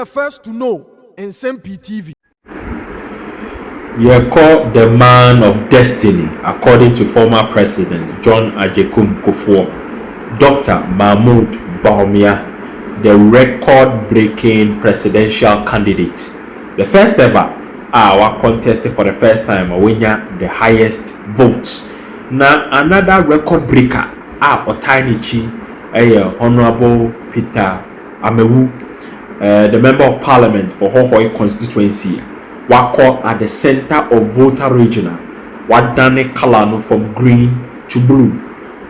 the first to know Nsem-Pii TV. You call the man of destiny, according to former President John Ajekum Kufuor, Dr. Mahmoud Bawumia, the record-breaking presidential candidate, the first ever our contested for the first time winner the highest votes. Now another record breaker Otanichi, Honorable Peter Amewu, the member of parliament for Hohoi constituency, wako at the center of Volta Regional, wadane color from green to blue.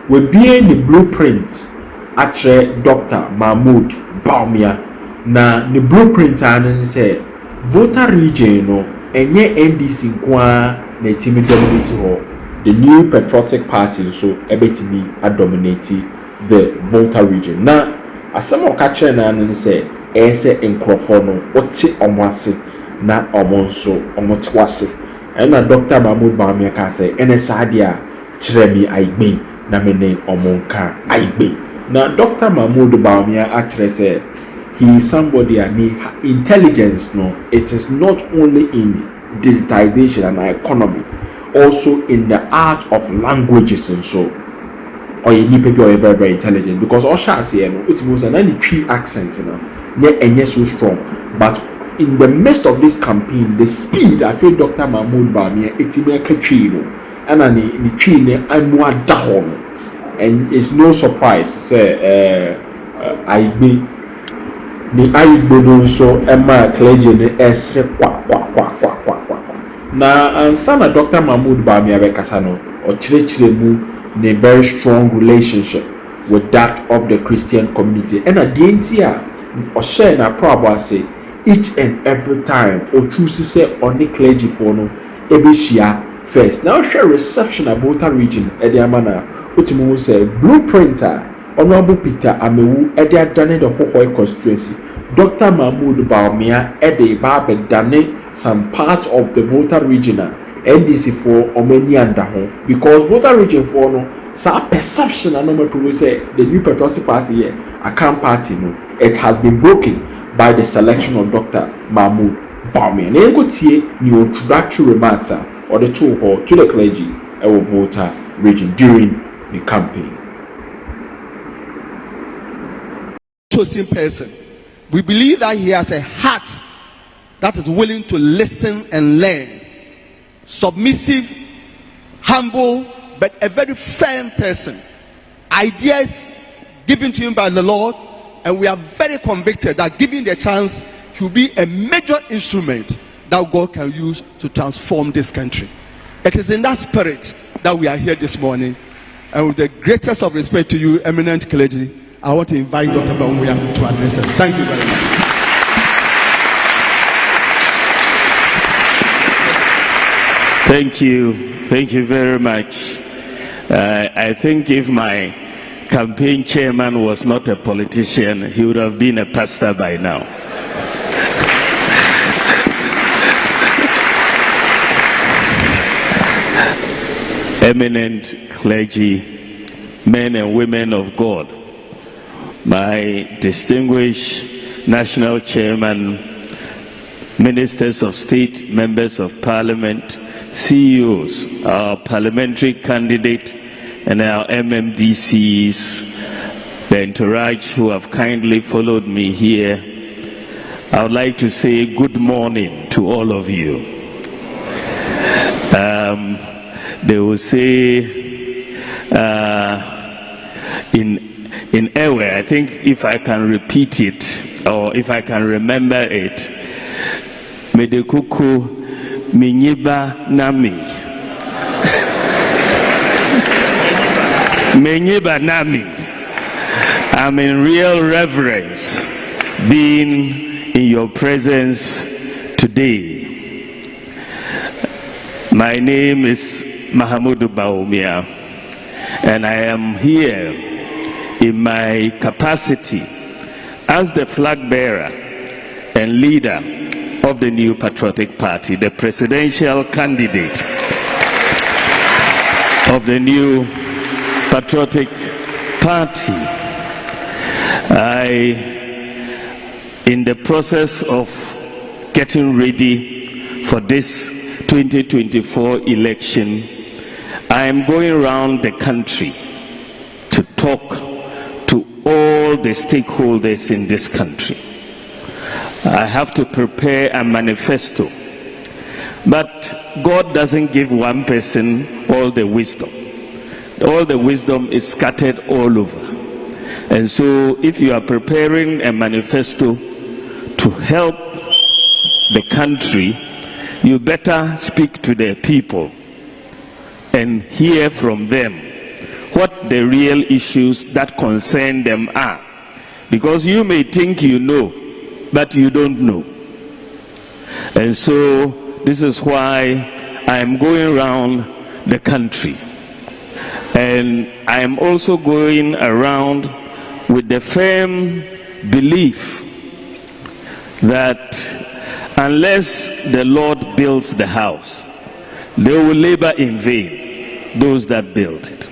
We be in the blueprint actually Dr. Mahmoud Bawumia. Na the blueprint and say Volta region no enye NDC kwa na timi dominate ho. The new patriotic party so ebetimi dominate the Volta region. Na asem okache na an say ese enkrofo no oti omwase na omonso omotwase. Na Dr. Mahmoud Bawumia ka say ene sadia chiremi Ayigbe na mene omonka Ayigbe. Na Dr. Mahmoud Bawumia actually say he is somebody and intelligence no, it is not only in digitalization and economy, also in the art of languages and so. Or you need people are very intelligent because Osha say no, it means an any accent and so strong. But in the midst of this campaign, the speed at which Dr. Mahmoud Bawumia it's make a tree and the tree I'm more down, and it's no surprise say Ayigbe ni Ayigbe no so Emma Clergy ni esre kwa. Na ansana Dr. Mahmoud Bawumia bekasa no ochirechire mu ne very strong relationship with that of the Christian community. And at the end here, or share na probably say each and every time or choose to say on the clergy for no ebeshia first. Now share reception about a region at the amana which means say blueprinter Honorable Peter Amewu ede adane the Hohoi constituency. Dr. Mahmoud Bawumia ede ba dane some part of the Volta regional NDC for omeni andaho because Volta region for no sa perception and no people say the new patriotic party here a camp party no it has been broken by the selection of Dr. Mahmoud Bawumia. Na go tie new introductory remarks or the two to the clergy of Volta region during the campaign. Chosen person. We believe that he has a heart that is willing to listen and learn. Submissive, humble, but a very firm person. Ideas given to him by the Lord, and we are very convicted that given the chance, he will be a major instrument that God can use to transform this country. It is in that spirit that we are here this morning, and with the greatest of respect to you, eminent clergy, I want to invite Dr. Bawumia to address us. Thank you very much. Thank you very much. I think if my campaign chairman was not a politician, he would have been a pastor by now. Eminent clergy, men and women of God, my distinguished national chairman, ministers of state, members of parliament, CEOs, our parliamentary candidate, and our MMDCs, the entourage who have kindly followed me here, I would like to say good morning to all of you. They will say in Ewe, I think if I can repeat it or if I can remember it, Medekuku Minyiba Nami. Minyiba Nami. I'm in real reverence being in your presence today. My name is Mahmoud Bawumia, and I am here in my capacity as the flag bearer and leader of the new patriotic party, the presidential candidate of the new patriotic party. in the process of getting ready for this 2024 election, I am going around the country to talk to all the stakeholders in this country. I have to prepare a manifesto. But God doesn't give one person all the wisdom. All the wisdom is scattered all over. And so if you are preparing a manifesto to help the country, you better speak to the people and hear from them what the real issues that concern them are. Because you may think you know, but you don't know. And so this is why I am going around the country. And I am also going around with the firm belief that unless the Lord builds the house, they will labor in vain, those that build it.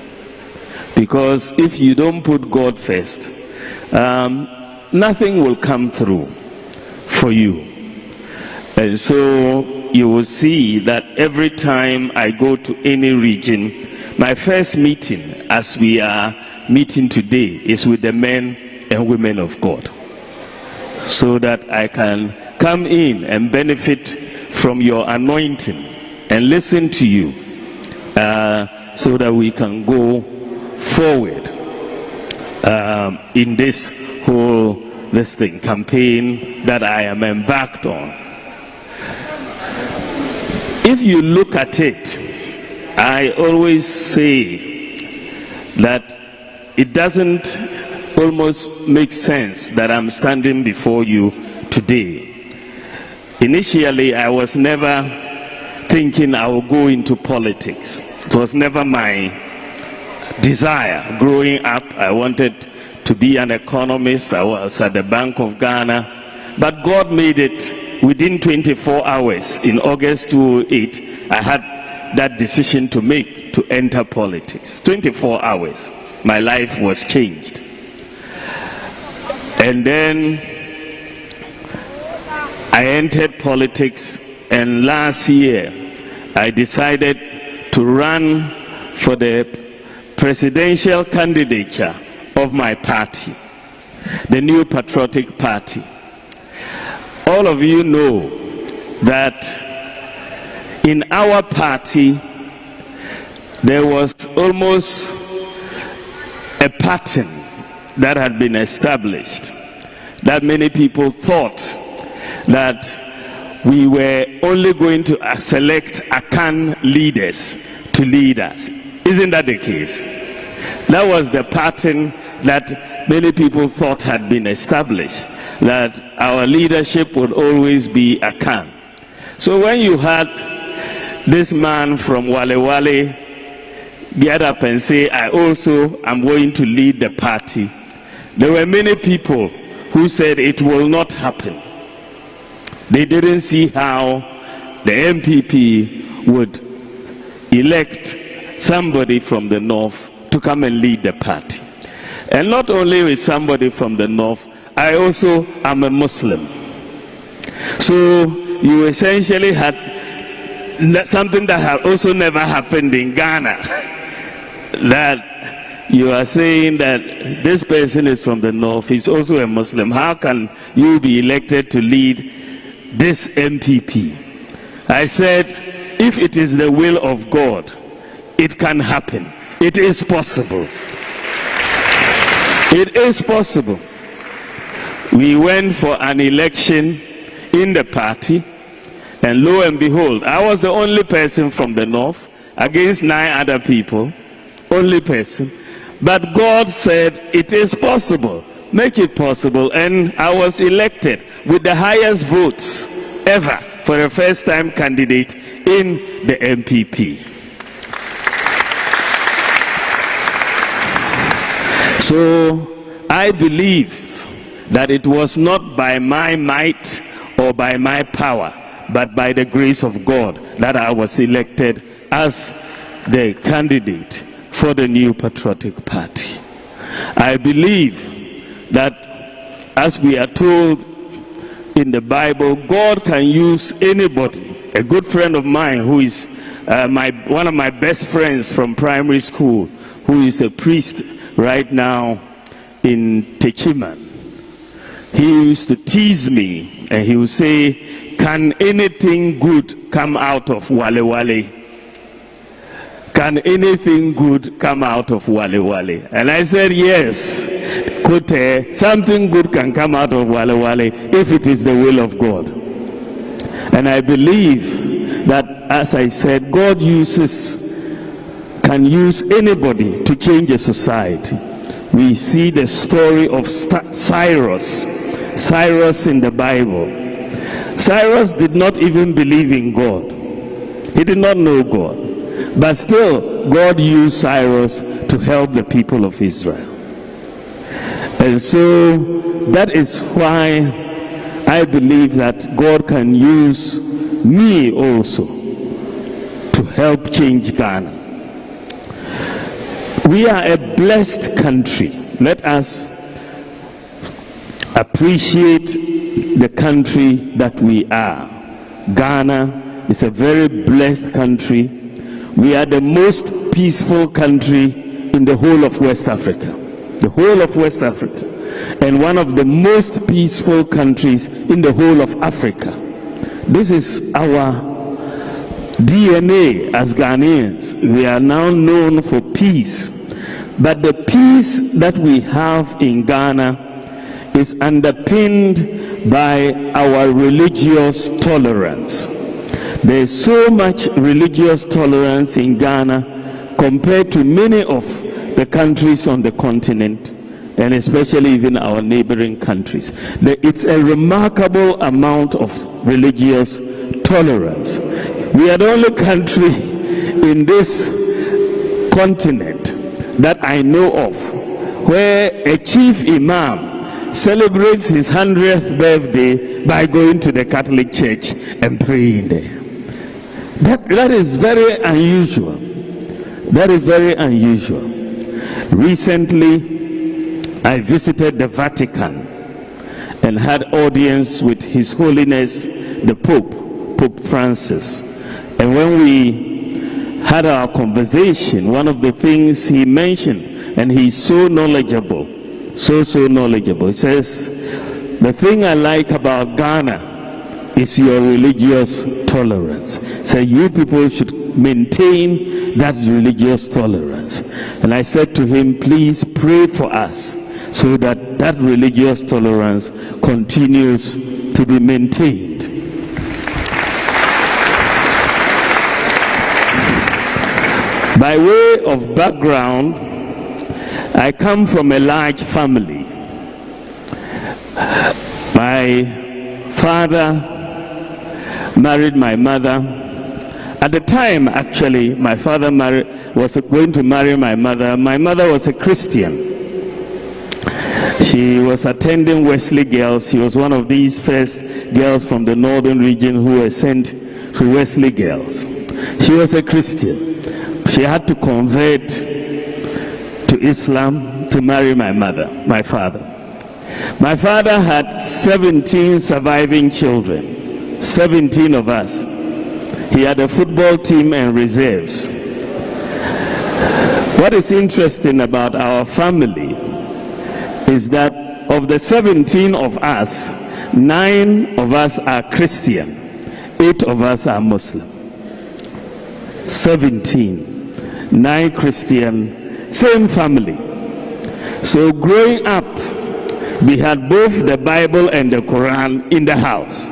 Because if you don't put God first, nothing will come through for you. And so you will see that every time I go to any region, my first meeting, as we are meeting today, is with the men and women of God, so that I can come in and benefit from your anointing and listen to you, so that we can go forward in this whole campaign that I am embarked on. If you look at it, I always say that it doesn't almost make sense that I'm standing before you today. Initially, I was never thinking I would go into politics. It was never my desire. Growing up, I wanted to be an economist. I was at the Bank of Ghana. But God made it within 24 hours. In August 2008, I had that decision to make to enter politics. 24 hours. My life was changed. And then I entered politics, and last year I decided to run for the presidential candidature of my party, the New Patriotic Party. All of you know that in our party there was almost a pattern that had been established, that many people thought that we were only going to select Akan leaders to lead us. Isn't that the case? That was the pattern that many people thought had been established, that our leadership would always be Akan. So when you had this man from Wale Wale get up and say, I also am going to lead the party, there were many people who said it will not happen. They didn't see how the MPP would elect somebody from the north to come and lead the party. And not only with somebody from the north, I also am a Muslim. So you essentially had something that had also never happened in Ghana, that you are saying that this person is from the north, he's also a Muslim. How can you be elected to lead this MPP? I said, if it is the will of God, it can happen. It is possible. It is possible. We went for an election in the party, and lo and behold, I was the only person from the north against 9 other people, only person. But God said, it is possible. Make it possible. And I was elected with the highest votes ever for a first-time candidate in the MPP. So I believe that it was not by my might or by my power, but by the grace of God that I was elected as the candidate for the New Patriotic Party. I believe that, as we are told in the Bible, God can use anybody. A good friend of mine who is one of my best friends from primary school, who is a priest right now in Techiman. He used to tease me and he would say, can anything good come out of Wale Wale? Can anything good come out of Wale Wale? And I said, yes, Kote, something good can come out of Wale Wale if it is the will of God. And I believe that, as I said, God can use anybody to change a society. We see the story of Cyrus in the Bible. Cyrus did not even believe in God. He did not know God. But still, God used Cyrus to help the people of Israel. And so, that is why I believe that God can use me also to help change Ghana. We are a blessed country. Let us appreciate the country that we are. Ghana is a very blessed country. We are the most peaceful country in the whole of West Africa. The whole of West Africa. And one of the most peaceful countries in the whole of Africa. This is our DNA as Ghanaians. We are now known for peace. But the peace that we have in Ghana is underpinned by our religious tolerance. There is so much religious tolerance in Ghana compared to many of the countries on the continent, and especially even our neighboring countries. It's a remarkable amount of religious tolerance. We are the only country in this continent that I know of where a chief imam celebrates his 100th birthday by going to the Catholic Church and praying there. That is very unusual. That is very unusual. Recently, I visited the Vatican and had audience with His Holiness the Pope Francis. And when we had our conversation, one of the things he mentioned, and he's so knowledgeable, so knowledgeable, he says, the thing I like about Ghana is your religious tolerance. So you people should maintain that religious tolerance. And I said to him, please pray for us so that that religious tolerance continues to be maintained. By way of background, I come from a large family. My father married my mother. At the time, actually, my father was going to marry my mother. My mother was a Christian. She was attending Wesley Girls. She was one of these first girls from the northern region who were sent to Wesley Girls. She was a Christian. She had to convert to Islam to marry my father. My father had 17 surviving children, 17 of us. He had a football team and reserves. What is interesting about our family is that of the 17 of us, 9 of us are Christian, 8 of us are Muslim. 17, 9 Christian, same family. So growing up, we had both the Bible and the Quran in the house.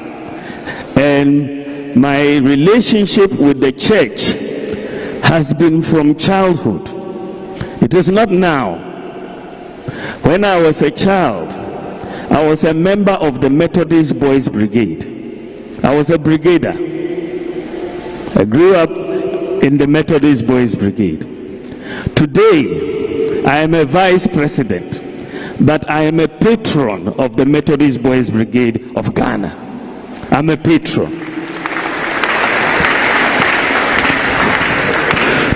And my relationship with the church has been from childhood. It is not now. When I was a child, I was a member of the Methodist Boys Brigade. I was a brigader. I grew up in the Methodist Boys Brigade. Today, I am a vice president, but I am a patron of the Methodist Boys Brigade of Ghana. I'm a patron.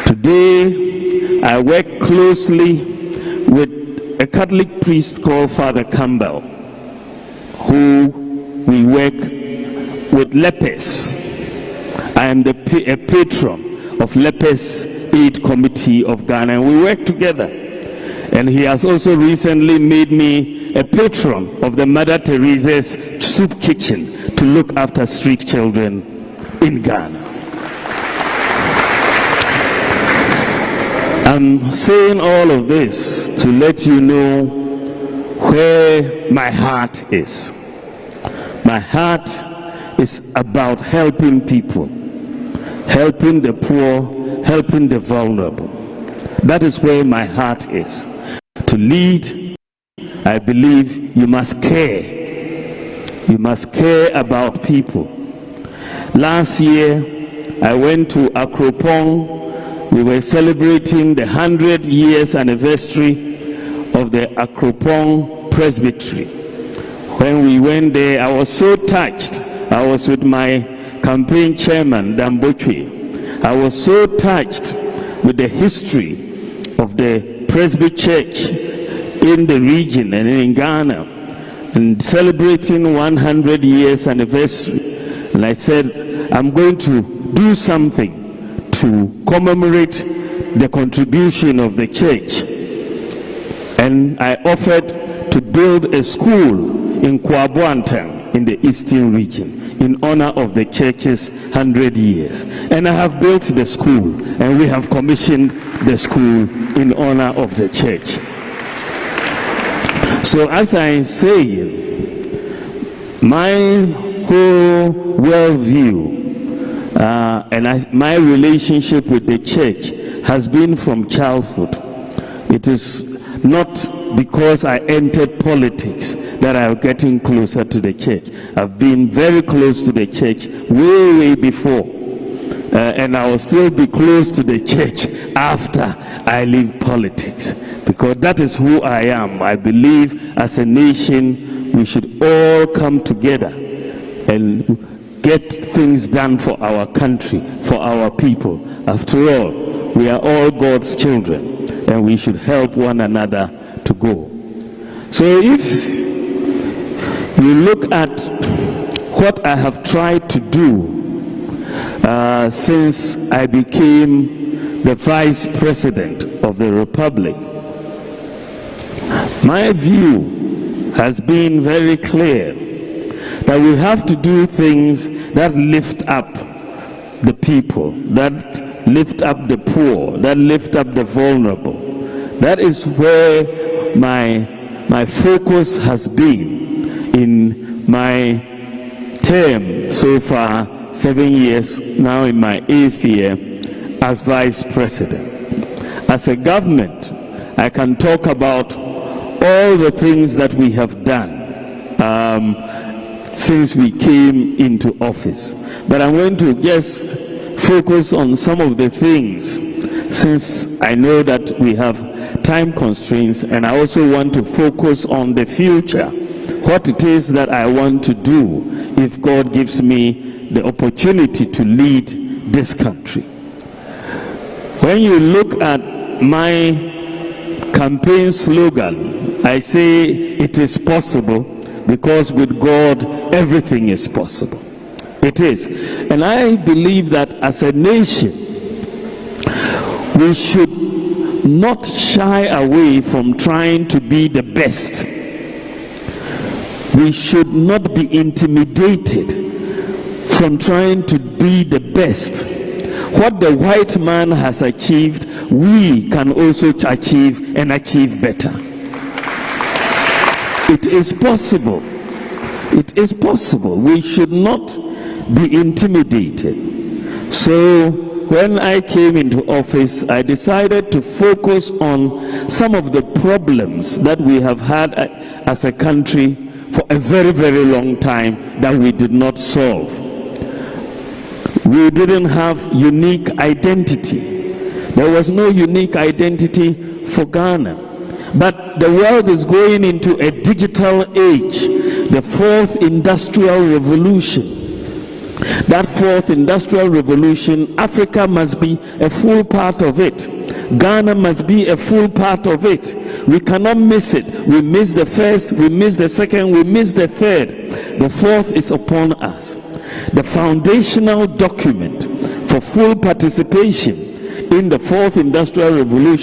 Today, I work closely with a Catholic priest called Father Campbell, who we work with lepers. I am a patron of Lepers Aid Committee of Ghana, and we work together. And he has also recently made me a patron of the Mother Teresa's Soup Kitchen to look after street children in Ghana. I'm saying all of this to let you know where my heart is. My heart is about helping people, helping the poor, helping the vulnerable. That is where my heart is. To lead, I believe you must care. You must care about people. Last year, I went to Akropong. We were celebrating the 100 years anniversary of the Akropong Presbytery. When we went there, I was so touched. I was with my campaign chairman, Dambotwe. I was so touched with the history of the Presby Church in the region and in Ghana, and celebrating 100 years anniversary. And I said, I'm going to do something to commemorate the contribution of the church. And I offered to build a school in Kwabuantang in the eastern region in honor of the church's 100 years. And I have built the school, and we have commissioned the school in honor of the church. So as I say, my whole worldview and my relationship with the church has been from childhood. It is not because I entered politics that I'm getting closer to the church. I've been very close to the church way before. And I will still be close to the church after I leave politics, because that is who I am. I believe as a nation we should all come together and get things done for our country, for our people. After all, we are all God's children, and we should help one another to go. So if you look at what I have tried to do since I became the Vice President of the Republic, my view has been very clear that we have to do things that lift up the people, that lift up the poor, that lift up the vulnerable. That is where my focus has been in my term so far, 7 years, now in my 8th year as Vice President. As a government, I can talk about all the things that we have done since we came into office. But I'm going to just focus on some of the things, since I know that we have time constraints, and I also want to focus on the future, what it is that I want to do if God gives me the opportunity to lead this country. When you look at my campaign slogan, I say it is possible, because with God everything is possible. It is. And I believe that as a nation we should not shy away from trying to be the best. We should not be intimidated from trying to be the best. What the white man has achieved, we can also achieve, and achieve better. It is possible. It is possible. We should not be intimidated. So when I came into office, I decided to focus on some of the problems that we have had as a country for a very long time that we did not solve. We didn't have unique identity. There was no unique identity for Ghana. But the world is going into a digital age, the 4th industrial revolution. That fourth industrial revolution, Africa must be a full part of it. Ghana must be a full part of it. We cannot miss it. We miss the first, we miss the second, we miss the third. The fourth is upon us. The foundational document for full participation in the fourth industrial revolution